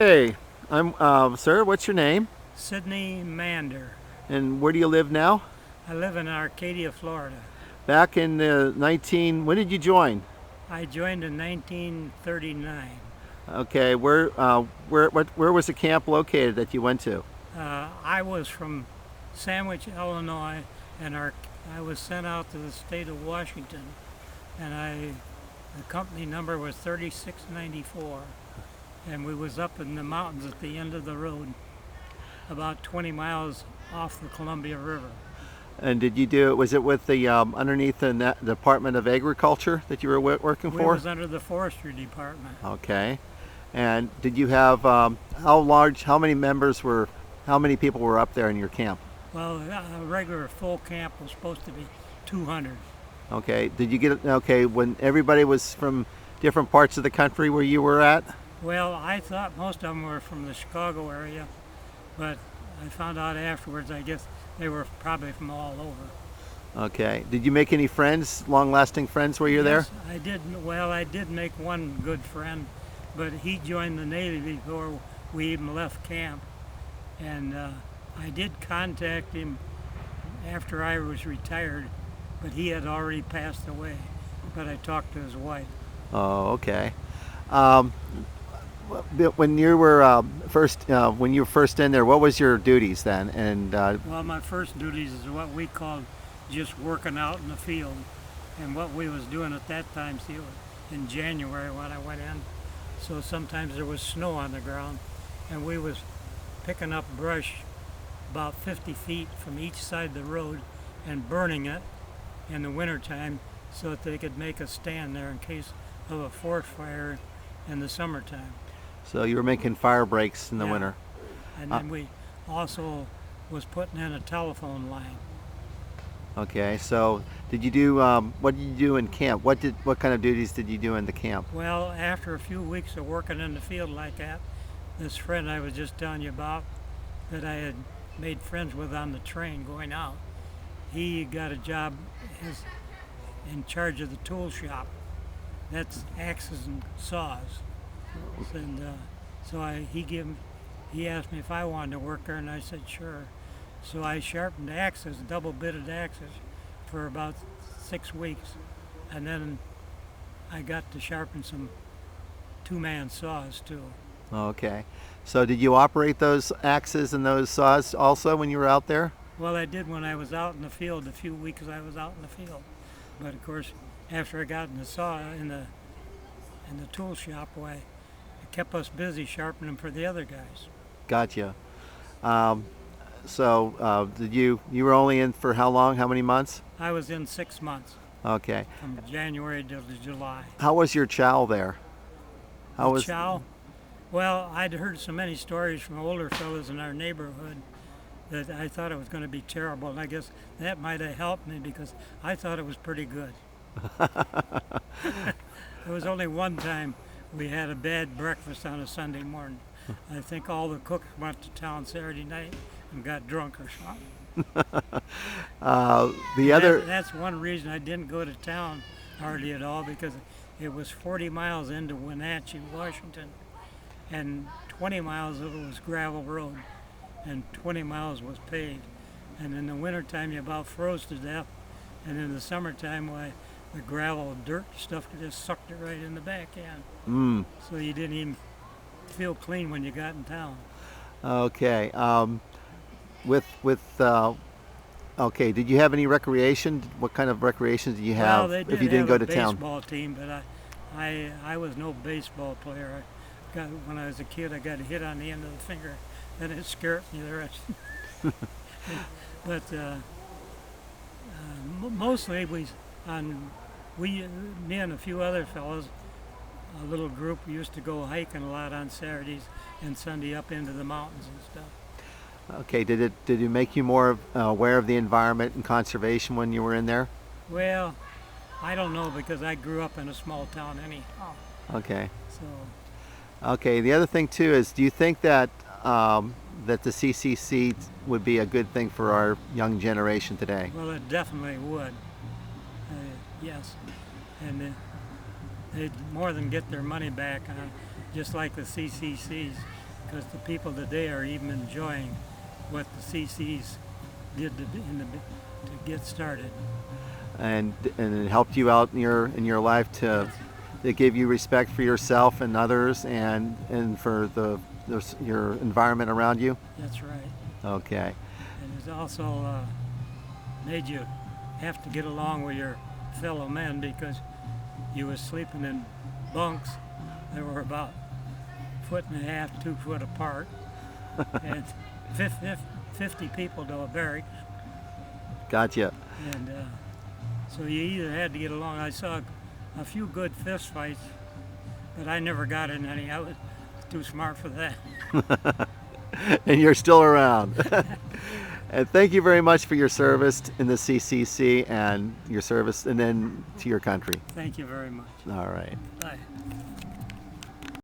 Hey, sir, what's your name? Sidney Mander. And where do you live now? I live in Arcadia, Florida. Back in when did you join? I joined in 1939. Okay, where was the camp located that you went to? I was from Sandwich, Illinois, and I was sent out to the state of Washington, and the company number was 3694, and we was up in the mountains at the end of the road, about 20 miles off the Columbia River. And did you do it? Was it with the underneath the Department of Agriculture that you were working We for? was under the forestry department. Okay. And did you have how large? How many people were up there in your camp? Well, a regular full camp was supposed to be 200. Okay. Did you get okay when everybody was from different parts of the country where you were at? Well, I thought most of them were from the Chicago area, but I found out afterwards, I guess they were probably from all over. Okay. Did you make any friends, long-lasting friends while you're there? Yes, I did. Well, I did make one good friend, but he joined the Navy before we even left camp. And I did contact him after I was retired, but he had already passed away. But I talked to his wife. Oh, okay. Um, when you were when you were first in there, what was your duties then? And Well, my first duties is what we called just working out in the field. And what we was doing at that time, see, it was in January when I went in. So sometimes there was snow on the ground, and we was picking up brush about 50 feet from each side of the road and burning it in the wintertime so that they could make a stand there in case of a forest fire in the summertime. so you were making fire breaks in the Yeah. winter. And Uh, then we also was putting in a telephone line. okay. So did you do what did you do in camp? What kind of duties did you do in the camp? Well, after a few weeks of working in the field like that, this friend I was just telling you about that I had made friends with on the train going out, he got a job as in charge of the tool shop. That's axes and saws. And so he asked me if I wanted to work there, and I said sure. So I sharpened axes, double-bitted axes, for about 6 weeks, and then I got to sharpen some two-man saws too. Okay. So did you operate those axes and those saws also when you were out there? Well, I did when I was out in the field. The few weeks I was out in the field, but of course, after I got in the saw in the tool shop, why it kept us busy sharpening for the other guys. Gotcha. Um, did you were only in for how long? How many months? I was in 6 months, Okay. from January to July. How was your chow there? How The was chow? Well, I'd heard so many stories from older fellows in our neighborhood that I thought it was going to be terrible, and I guess that might have helped me because I thought it was pretty good. There was only one time we had a bad breakfast on a Sunday morning. I think all the cooks went to town Saturday night and got drunk or something. the other? That's one reason I didn't go to town hardly at all, because it was 40 miles into Wenatchee, Washington, and 20 miles of it was gravel road, and 20 miles was paved. And in the wintertime, you about froze to death, and in the summertime, why, the gravel, dirt stuff just sucked it right in the back end. Mm, So you didn't even feel clean when you got in town. okay. With okay. Did you have any recreation? What kind of recreation did you Well, have they if did you didn't have go a to town? baseball team, but I was no baseball player. When I was a kid, I got hit on the end of the finger, and it scared me the rest. But mostly me and a few other fellows, a little group, used to go hiking a lot on Saturdays and Sunday up into the mountains and stuff. Okay. Did it make you more aware of the environment and conservation when you were in there? Well, I don't know, because I grew up in a small town anyhow. Okay. So Okay. The other thing too is, do you think that that the CCC would be a good thing for our young generation today? well, it definitely would. Yes, and they'd more than get their money back, just like the CCCs. because the people today are even enjoying what the CCs did to get started. And it helped you out in your life to give you respect for yourself and others, and for your environment around you. That's right. Okay. And it's also made you have to get along with your fellow men, because you was sleeping in bunks that were about 1.5 2 foot apart, and 50 people to a barrack. Gotcha. And so you either had to get along. I saw a few good fist fights, but I never got in any. I was too smart for that. And you're still around. And thank you very much for your service in the CCC and your service, and then to your country. Thank you very much. All right. Bye.